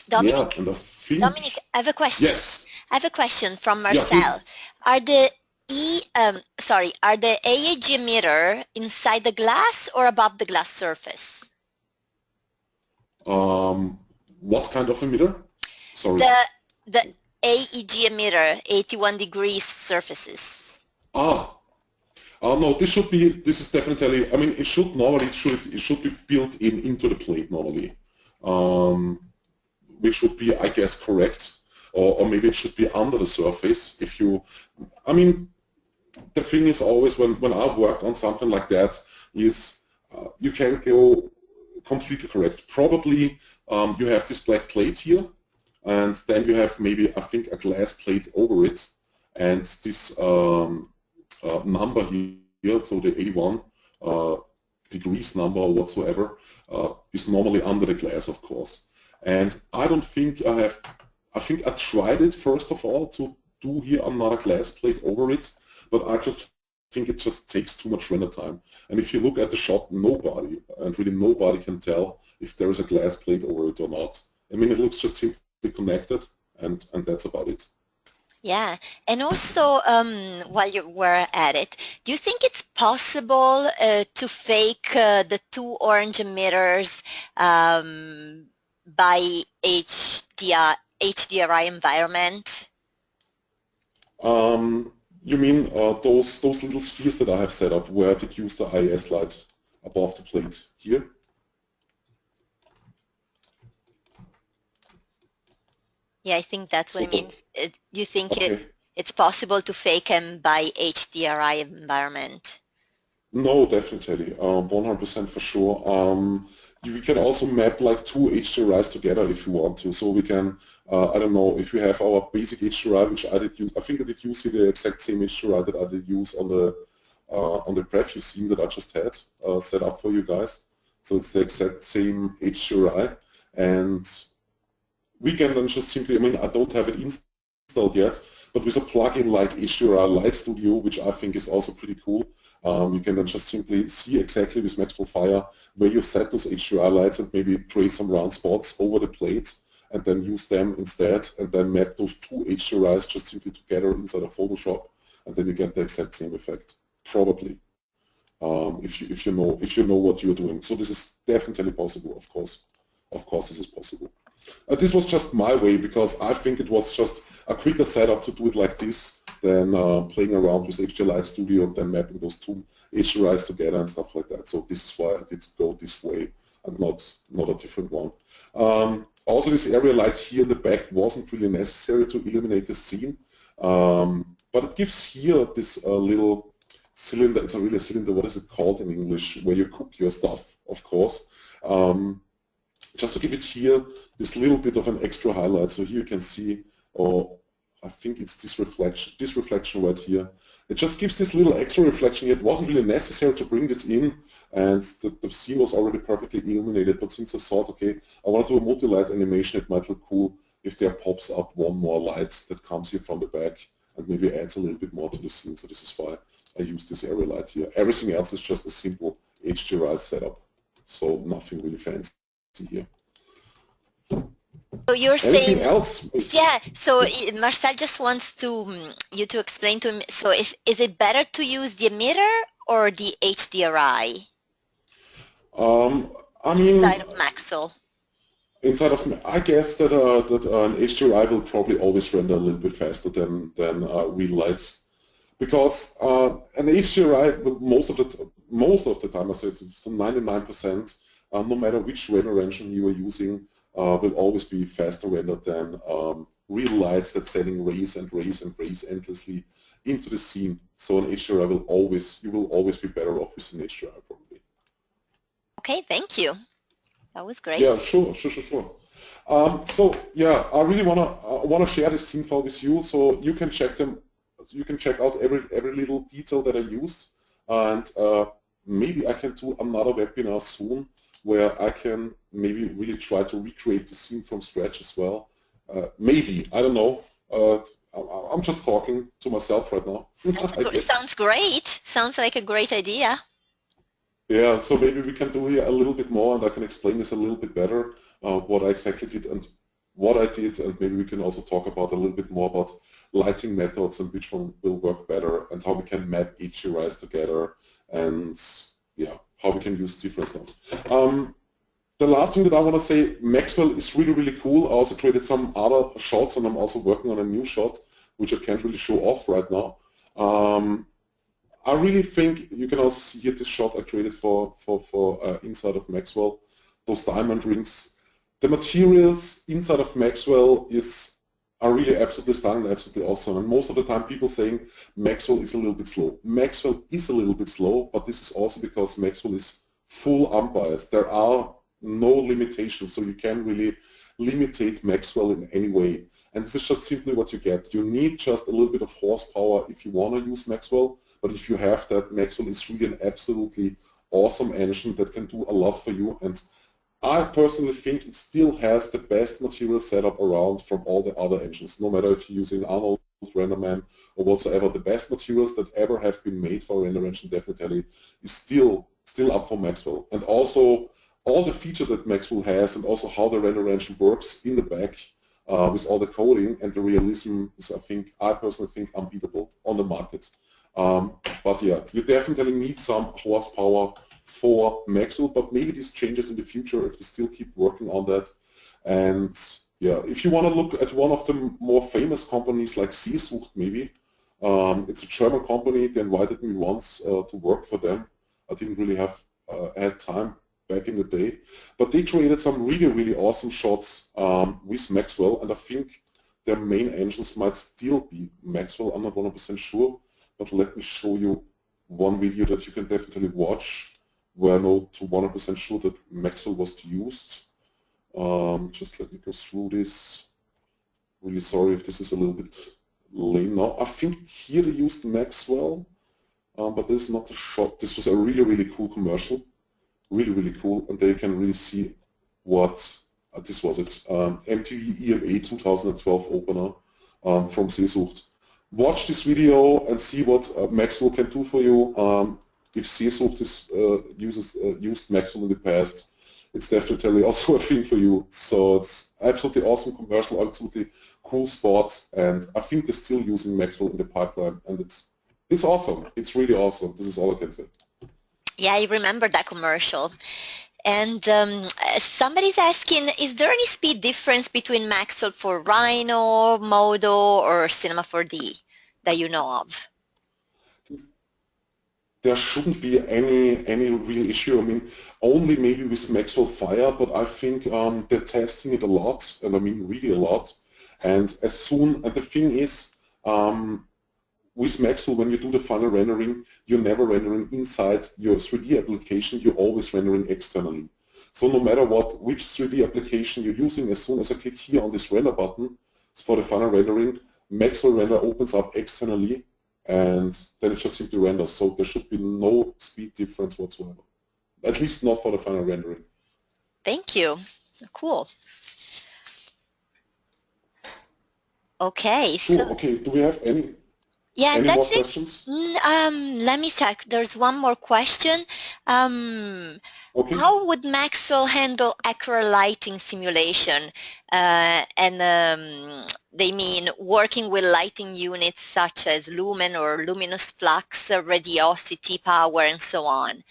B: yeah, and I think,
A: Dominik, I have a question.
B: Yes.
A: I have a question from Marcel.
B: Yeah,
A: are the AEG emitter inside the glass or above the glass surface?
B: What kind of emitter? Sorry.
A: The AEG emitter, 81 degrees surfaces.
B: No, this is definitely, I mean, it should be built into the plate normally, which would be, I guess, correct, or maybe it should be under the surface. I mean, the thing is always when I work on something like that is you can go completely correct. Probably you have this black plate here, and then you have maybe, I think, a glass plate over it, and this number here, so the 81 degrees number or whatsoever, is normally under the glass, of course. And I don't think I think I tried it first of all to do here another glass plate over it, but I just think it just takes too much render time. And if you look at the shot, nobody can tell if there is a glass plate over it or not. I mean, it looks just simply connected, and that's about it.
A: Yeah, and also while you were at it, do you think it's possible to fake the two orange emitters by HDRI environment?
B: You mean those little spheres that I have set up where I did use the IIS light above the plate here?
A: Yeah, I think that's what it means. Do you think
B: okay.
A: it's possible to fake them by HDRI environment?
B: No, definitely, 100% for sure. We can also map like two HDRIs together if you want to. So we can, I don't know, if we have our basic HDRI, which I did use, I think I did use the exact same HDRI that I did use on the preview scene that I just had set up for you guys. So it's the exact same HDRI, and we can then just simply, I mean, I don't have it installed yet, but with a plugin like HDRI Light Studio, which I think is also pretty cool, you can then just simply see exactly with Maxwell Fire where you set those HDRI lights and maybe create some round spots over the plate and then use them instead and then map those two HDRIs just simply together inside of Photoshop, and then you get the exact same effect, probably, if you know what you're doing. So this is definitely possible, of course. Of course this is possible. This was just my way because I think it was just a quicker setup to do it like this than playing around with HDRI Light Studio and then mapping those two HDRIs together and stuff like that. So this is why I did go this way and not a different one. Also, this area light here in the back wasn't really necessary to illuminate the scene, but it gives here this little cylinder. It's a really cylinder. What is it called in English? Where you cook your stuff, of course. Just to give it here this little bit of an extra highlight. So here you can see, or I think it's this reflection right here. It just gives this little extra reflection here. It wasn't really necessary to bring this in, and the scene was already perfectly illuminated, but since I thought, okay, I want to do a multi-light animation, it might look cool if there pops up one more light that comes here from the back and maybe adds a little bit more to the scene. So this is why I use this area light here. Everything else is just a simple HDRI setup, so nothing really fancy here.
A: So you're
B: Anything
A: saying,
B: else?
A: yeah, so Marcel just wants you to explain to him, so is it better to use the emitter or the HDRI?
B: I mean,
A: inside of Maxwell.
B: I guess that an HDRI will probably always render a little bit faster than real lights, because an HDRI most of the time, I say it's 99%, no matter which render engine you are using, will always be faster rendered than real lights that's sending rays and rays and rays endlessly into the scene. So an HDRI you will always be better off with an HDRI probably.
A: Okay, thank you. That was great.
B: Yeah, sure. So yeah, I really wanna share this scene file with you, so you can check them. You can check out every little detail that I used, and maybe I can do another webinar soon where I can maybe really try to recreate the scene from scratch as well. Maybe, I don't know. I'm just talking to myself right now.
A: Sounds great. Sounds like a great idea.
B: Yeah, so maybe we can do here a little bit more, and I can explain this a little bit better, what I exactly did and what I did, and maybe we can also talk about a little bit more about lighting methods and which one will work better, and how we can map HDRIs together, and yeah, how we can use different stuff. The last thing that I want to say, Maxwell is really, really cool. I also created some other shots, and I'm also working on a new shot, which I can't really show off right now. I really think you can also see here this shot I created for inside of Maxwell, those diamond rings. The materials inside of Maxwell are really absolutely stunning and absolutely awesome. And most of the time people saying Maxwell is a little bit slow. Maxwell is a little bit slow, but this is also because Maxwell is full unbiased. There are no limitations, so you can't really limitate Maxwell in any way. And this is just simply what you get. You need just a little bit of horsepower if you want to use Maxwell, but if you have that, Maxwell is really an absolutely awesome engine that can do a lot for you. And I personally think it still has the best material setup around from all the other engines, no matter if you're using Arnold, RenderMan, or whatsoever. The best materials that ever have been made for a render engine definitely is still up for Maxwell. And also all the features that Maxwell has, and also how the render engine works in the back with all the coding and the realism is, I personally think, unbeatable on the market. But yeah, you definitely need some horsepower for Maxwell, but maybe this changes in the future if they still keep working on that. And yeah, if you want to look at one of the more famous companies like Seesucht, maybe, it's a German company. They invited me once to work for them. I didn't really have had time back in the day, but they created some really, really awesome shots with Maxwell, and I think their main engines might still be Maxwell. I'm not 100% sure, but let me show you one video that you can definitely watch where I know to 100% sure that Maxwell was used. Just let me go through this. Really sorry if this is a little bit lame now. I think here they used Maxwell, but this is not the shot. This was a really, really cool commercial. really, really cool, and there you can really see what, this was it, MTV EMA 2012 opener from Seesucht. Watch this video and see what Maxwell can do for you. If Seesucht used Maxwell in the past, it's definitely also a thing for you. So it's absolutely awesome commercial, absolutely cool spot, and I think they're still using Maxwell in the pipeline, and it's awesome. It's really awesome. This is all I can say.
A: Yeah, I remember that commercial. And somebody's asking, is there any speed difference between Maxwell for Rhino, Modo, or Cinema 4D that you know of?
B: There shouldn't be any real issue. I mean, only maybe with Maxwell Fire, but I think they're testing it a lot, and I mean really a lot. And the thing is, with Maxwell, when you do the final rendering, you're never rendering inside your 3D application, you're always rendering externally. So no matter which 3D application you're using, as soon as I click here on this render button for the final rendering, Maxwell Render opens up externally, and then it just simply renders. So there should be no speed difference whatsoever, at least not for the final rendering.
A: Thank you. Cool. Okay.
B: Sure.
A: So,
B: okay. Do we have any more questions?
A: Let me check. There's one more question.
B: Okay.
A: How would Maxwell handle accurate lighting simulation? They mean working with lighting units such as lumen or luminous flux, radiosity, power, and so on.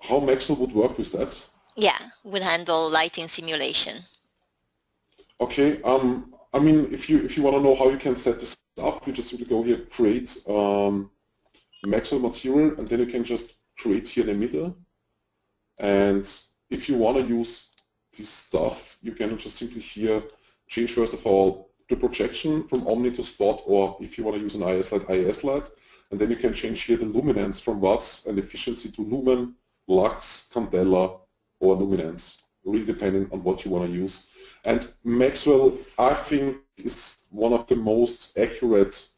B: How Maxwell would work with that?
A: Yeah, would handle lighting simulation.
B: Okay. I mean, if you want to know how you can set this up, you just simply go here, create Maxwell material, and then you can just create here an emitter. And if you want to use this stuff, you can just simply here change first of all the projection from Omni to Spot, or if you want to use an IS light, and then you can change here the luminance from watts and efficiency to lumen, lux, candela, or luminance, really depending on what you want to use. And Maxwell, I think, is one of the most accurate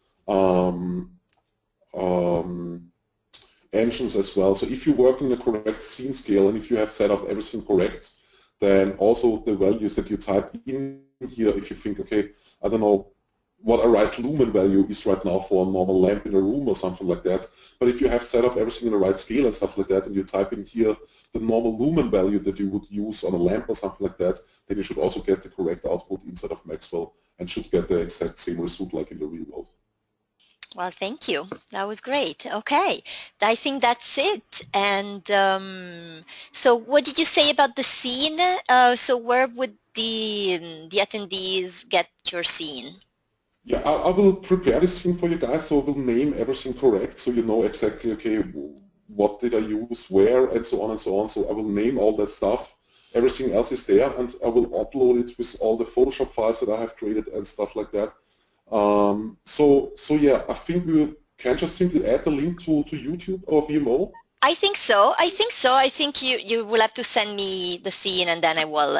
B: engines as well. So if you work in the correct scene scale and if you have set up everything correct, then also the values that you type in here, if you think, okay, I don't know what a right lumen value is right now for a normal lamp in a room or something like that, but if you have set up everything in the right scale and stuff like that, and you type in here the normal lumen value that you would use on a lamp or something like that, then you should also get the correct output inside of Maxwell and should get the exact same result like in the real world.
A: Well, thank you. That was great. Okay, I think that's it. And so what did you say about the scene? So where would the attendees get your scene?
B: Yeah, I will prepare this thing for you guys, so I will name everything correct, so you know exactly, okay, what did I use, where, and so on and so on. So I will name all that stuff. Everything else is there, and I will upload it with all the Photoshop files that I have created and stuff like that. So yeah, I think we can just simply add the link to YouTube or VMO.
A: I think so. I think you will have to send me the scene, and then I will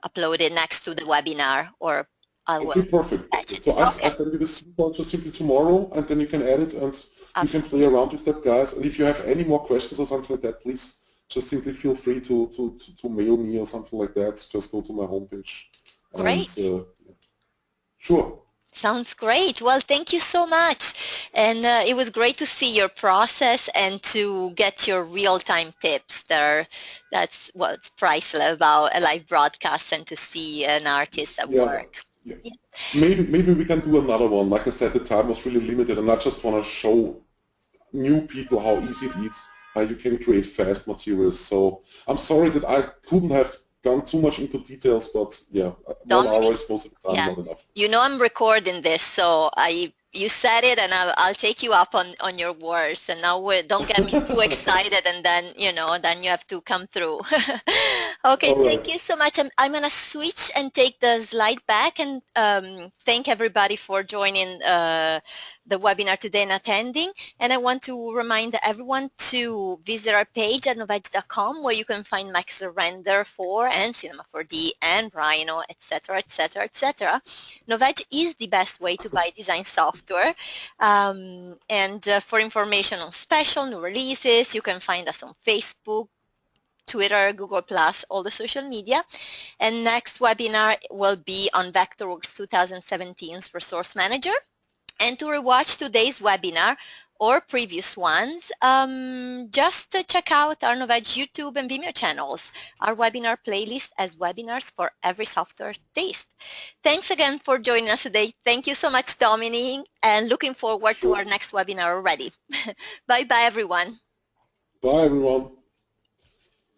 A: upload it next to the webinar, or I will.
B: Okay, perfect. So I send you the scene just simply tomorrow, and then you can add it, and you can play around with that, guys. And if you have any more questions or something like that, please just simply feel free to mail me or something like that. Just go to my homepage.
A: Great.
B: And, sure.
A: Sounds great. Well, thank you so much. And it was great to see your process and to get your real-time tips there. That's what's priceless about a live broadcast, and to see an artist at work.
B: Yeah. Maybe we can do another one. Like I said, the time was really limited, and I just want to show new people how easy it is, how you can create fast materials. So I'm sorry that I couldn't have gone too much into details, but yeah, 1 hour is most of the time not enough.
A: You know, I'm recording this, so you said it, and I'll take you up on your words. And now don't get me too excited, and then then you have to come through. Okay,
B: All
A: thank
B: right.
A: you so much. I'm going to switch and take the slide back and thank everybody for joining the webinar today and attending. And I want to remind everyone to visit our page at novedge.com where you can find Maxwell Render 4 and Cinema 4D and Rhino, etc., etc., etc. Novedge is the best way to buy design software. And for information on special new releases, you can find us on Facebook, Twitter, Google+, all the social media. And next webinar will be on Vectorworks 2017's Resource Manager. And to rewatch today's webinar or previous ones, just check out our Novedge YouTube and Vimeo channels. Our webinar playlist has webinars for every software taste. Thanks again for joining us today. Thank you so much, Dominik, and looking forward to our next webinar already. Bye-bye, everyone.
B: Bye, everyone.